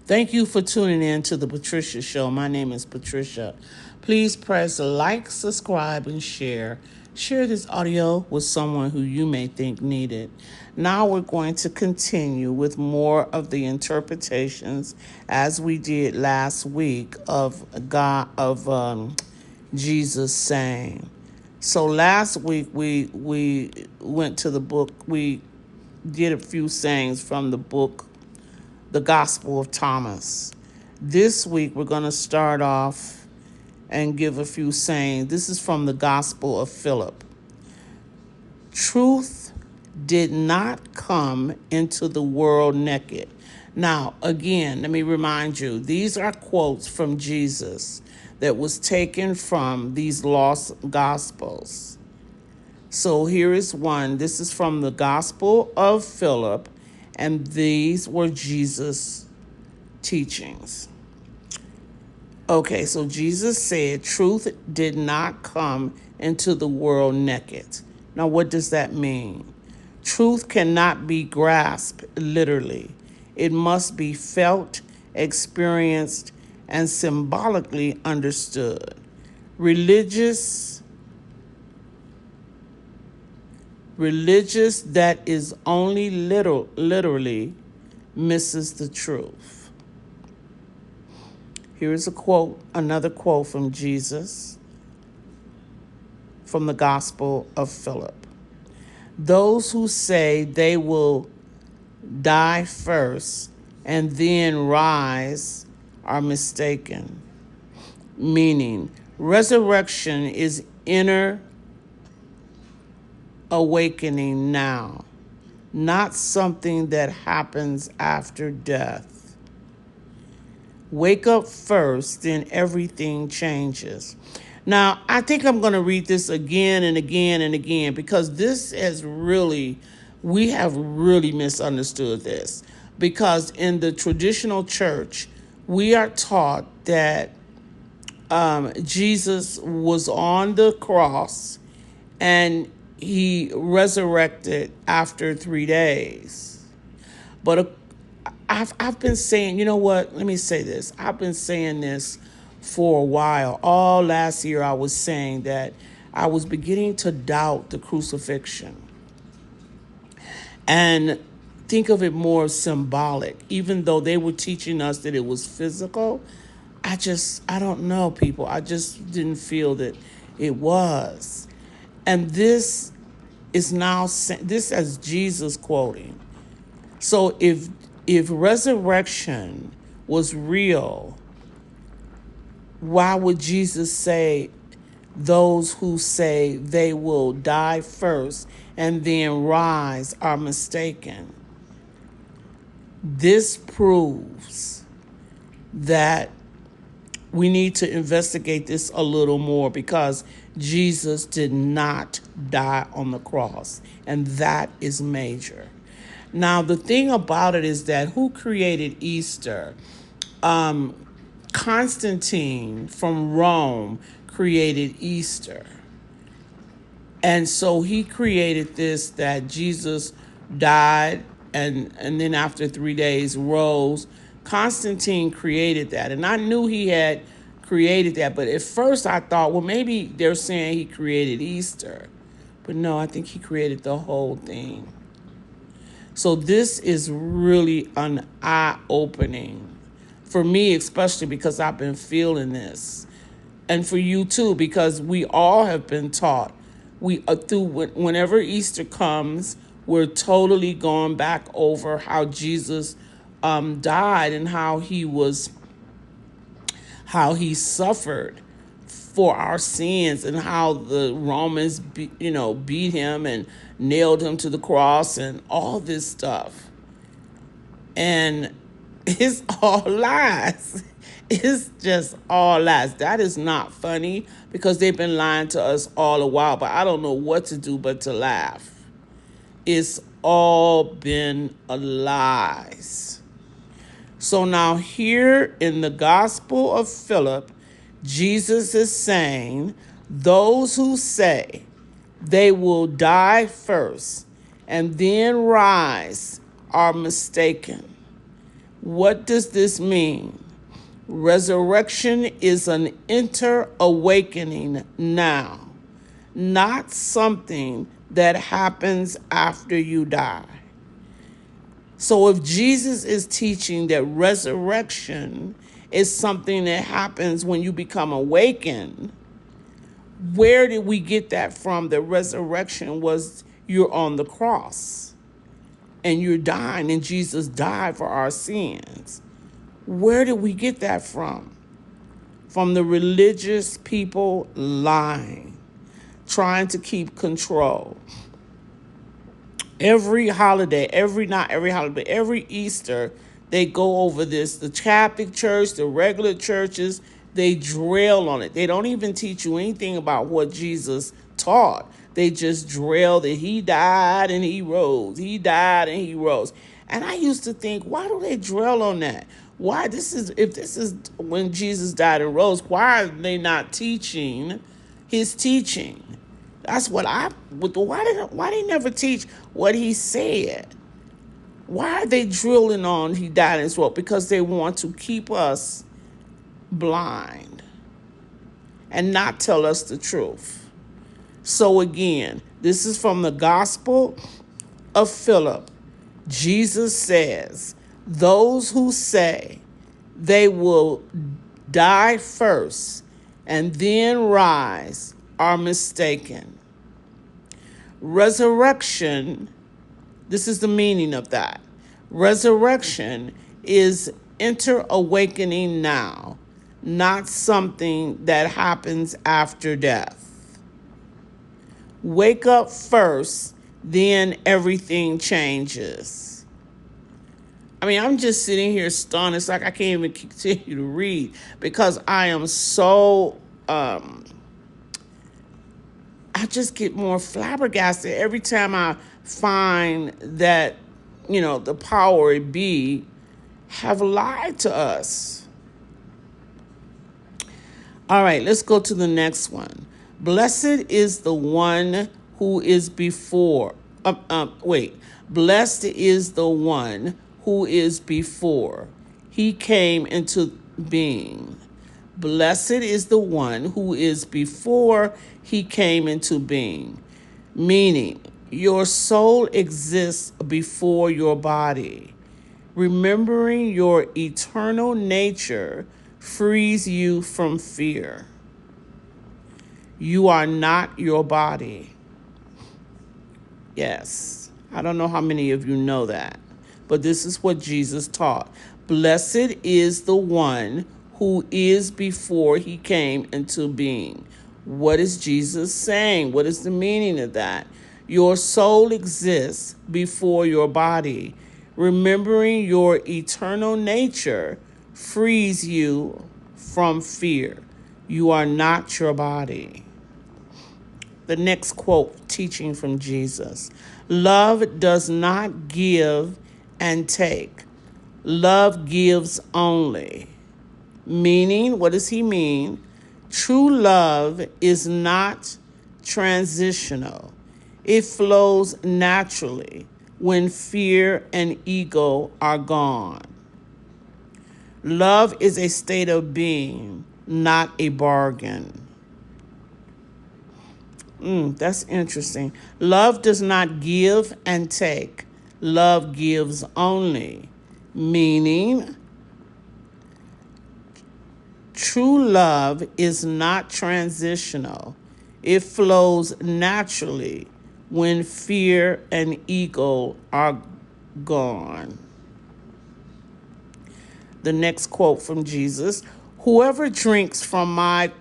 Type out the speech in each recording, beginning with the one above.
Thank you for tuning in to the Patricia Show. My name is Patricia. Please press like, subscribe, and share. Share this audio with someone who you may think need it. Now we're going to continue with more of the interpretations as we did last week of Jesus saying. So last week we went to the book. We did a few sayings from the book the Gospel of Thomas. This week, we're going to start off and give a few sayings. This is from the Gospel of Philip. Truth did not come into the world naked. Now, again, let me remind you, these are quotes from Jesus that was taken from these lost Gospels. So here is one. This is from the Gospel of Philip, and these were Jesus' teachings. Okay, so Jesus said, truth did not come into the world naked. Now, what does that mean? Truth cannot be grasped literally. It must be felt, experienced, and symbolically understood. Religious that is only literally misses the truth. Here is a quote, another quote from Jesus from the Gospel of Philip. Those who say they will die first and then rise are mistaken. Meaning, resurrection is inner awakening now, not something that happens after death. Wake up first, then everything changes. Now, I think I'm going to read this again and again and again because this has really, we have really misunderstood this. Because in the traditional church, we are taught that Jesus was on the cross and he resurrected after 3 days. But I've been saying, you know what? Let me say this. I've been saying this for a while. All last year, I was saying that I was beginning to doubt the crucifixion and think of it more symbolic, even though they were teaching us that it was physical. I don't know, people. I just didn't feel that it was. And this is now, this as Jesus quoting. So if resurrection was real, why would Jesus say those who say they will die first and then rise are mistaken? This proves that we need to investigate this a little more because Jesus did not die on the cross, and that is major. Now, the thing about it is that who created Easter? Constantine from Rome created Easter. And so he created this that Jesus died and then after 3 days rose. Constantine created that. And I knew he had created that. But at first I thought, well, maybe they're saying he created Easter. But no, I think he created the whole thing. So this is really an eye-opening for me, especially because I've been feeling this. And for you too, because we all have been taught. Whenever Easter comes, we're totally going back over how Jesus died and how he suffered for our sins and how the Romans beat him and nailed him to the cross and all this stuff. And it's all lies. It's just all lies. That is not funny because they've been lying to us all a while, but I don't know what to do but to laugh. It's all been a lies. So now here in the Gospel of Philip, Jesus is saying, those who say they will die first and then rise are mistaken. What does this mean? Resurrection is an inner awakening now, not something that happens after you die. So if Jesus is teaching that resurrection is something that happens when you become awakened, where did we get that from? The resurrection was you're on the cross and you're dying, and Jesus died for our sins. Where did we get that from? From the religious people lying, trying to keep control. Every holiday, not every holiday, but every Easter, they go over this. The Catholic Church, the regular churches, they drill on it. They don't even teach you anything about what Jesus taught. They just drill that he died and he rose. He died and he rose. And I used to think, why do they drill on that? Why if this is when Jesus died and rose, why are they not teaching his teaching? That's what why they never teach what he said? Why are they drilling on he died and rose? Because they want to keep us blind and not tell us the truth. So again, this is from the Gospel of Philip. Jesus says, those who say they will die first and then rise are mistaken. Resurrection, this is the meaning of that. Resurrection is inner awakening now, not something that happens after death. Wake up first, then everything changes. I mean, I'm just sitting here stunned. It's like I can't even continue to read because I am so, I just get more flabbergasted every time I find that, the power be have lied to us. All right, let's go to the next one. Blessed is the one who is before. Blessed is the one who is before he came into being. Blessed is the one who is before he came into being. Meaning, your soul exists before your body. Remembering your eternal nature frees you from fear. You are not your body. Yes, I don't know how many of you know that, but this is what Jesus taught. Blessed is the one who is before he came into being. What is Jesus saying? What is the meaning of that? Your soul exists before your body. Remembering your eternal nature frees you from fear. You are not your body. The next quote, teaching from Jesus. Love does not give and take. Love gives only. Meaning, what does he mean? True love is not transitional. It flows naturally when fear and ego are gone. Love is a state of being, not a bargain. That's interesting. Love does not give and take. Love gives only. Meaning, true love is not transitional. It flows naturally when fear and ego are gone. The next quote from Jesus, whoever drinks from my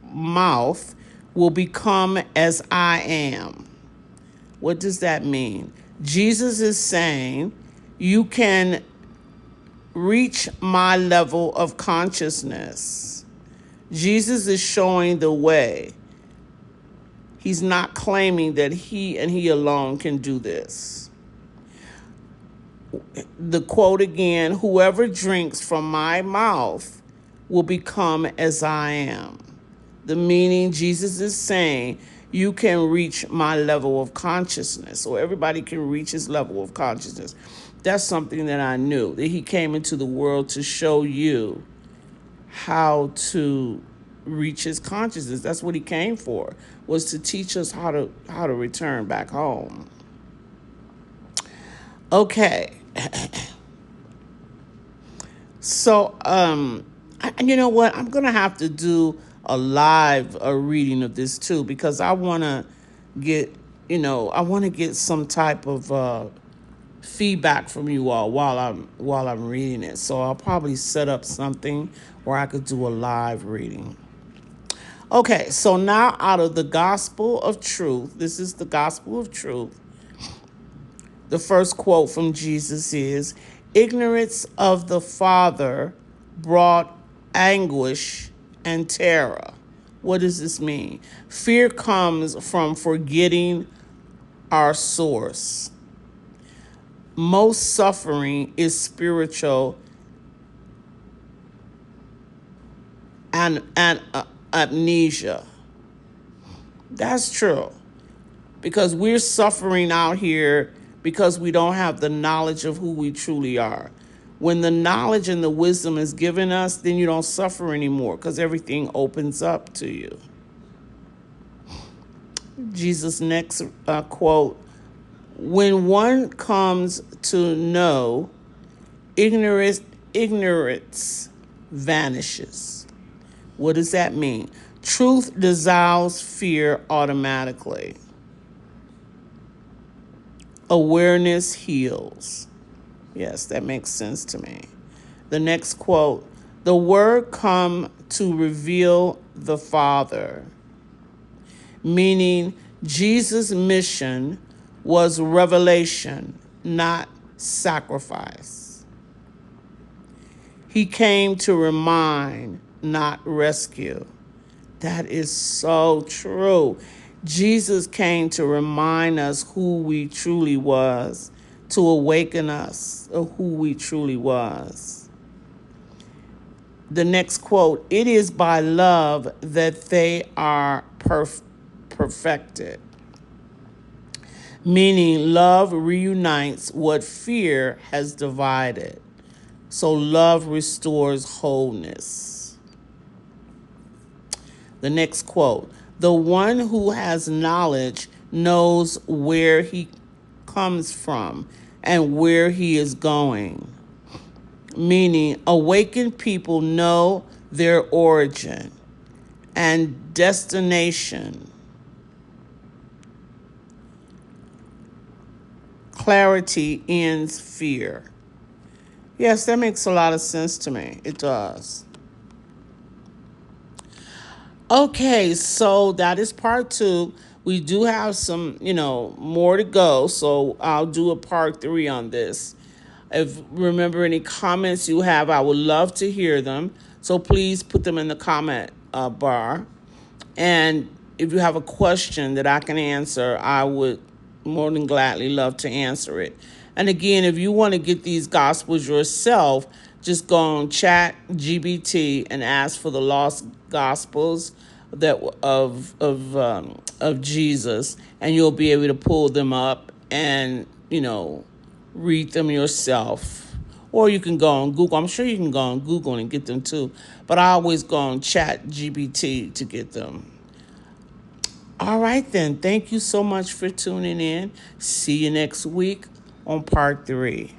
mouth will become as I am. What does that mean? Jesus is saying you can reach my level of consciousness. Jesus is showing the way. He's not claiming that he and he alone can do this. The quote again, whoever drinks from my mouth will become as I am. The meaning, Jesus is saying, you can reach my level of consciousness, or everybody can reach his level of consciousness. That's something that I knew, that he came into the world to show you how to reach his consciousness. That's what he came for, was to teach us how to return back home. Okay. So, you know what? I'm gonna have to do a live reading of this too, because I want to get, I want to get some type of feedback from you all while I'm reading it. So I'll probably set up something where I could do a live reading. Okay, so now out of the Gospel of Truth, this is the Gospel of Truth. The first quote from Jesus is, "Ignorance of the Father brought anguish and terror." What does this mean? Fear comes from forgetting our source. Most suffering is spiritual and amnesia. That's true. Because we're suffering out here because we don't have the knowledge of who we truly are. When the knowledge and the wisdom is given us, then you don't suffer anymore because everything opens up to you. Jesus' next quote, "When one comes to know, ignorance vanishes." What does that mean? Truth dissolves fear automatically. Awareness heals. Yes, that makes sense to me. The next quote, "The word come to reveal the Father," meaning Jesus' mission was revelation, not sacrifice. He came to remind, not rescue. That is so true. Jesus came to remind us who we truly was, to awaken us of who we truly was. The next quote, "It is by love that they are perfected," meaning love reunites what fear has divided. So love restores wholeness. The next quote, "The one who has knowledge knows where he comes from and where he is going," meaning awakened people know their origin and destination. Clarity ends fear. Yes, that makes a lot of sense to me. It does. Okay, so that is part 2. We do have some, more to go. So I'll do a part 3 on this. If remember any comments you have, I would love to hear them. So please put them in the comment bar. And if you have a question that I can answer, I would more than gladly love to answer it. And again, if you want to get these gospels yourself, just go on Chat GBT and ask for the lost gospels that of Jesus, and you'll be able to pull them up and read them yourself. Or you can go on Google. I'm sure you can go on Google and get them too. But I always go on Chat GBT to get them. All right, then. Thank you so much for tuning in. See you next week on part 3.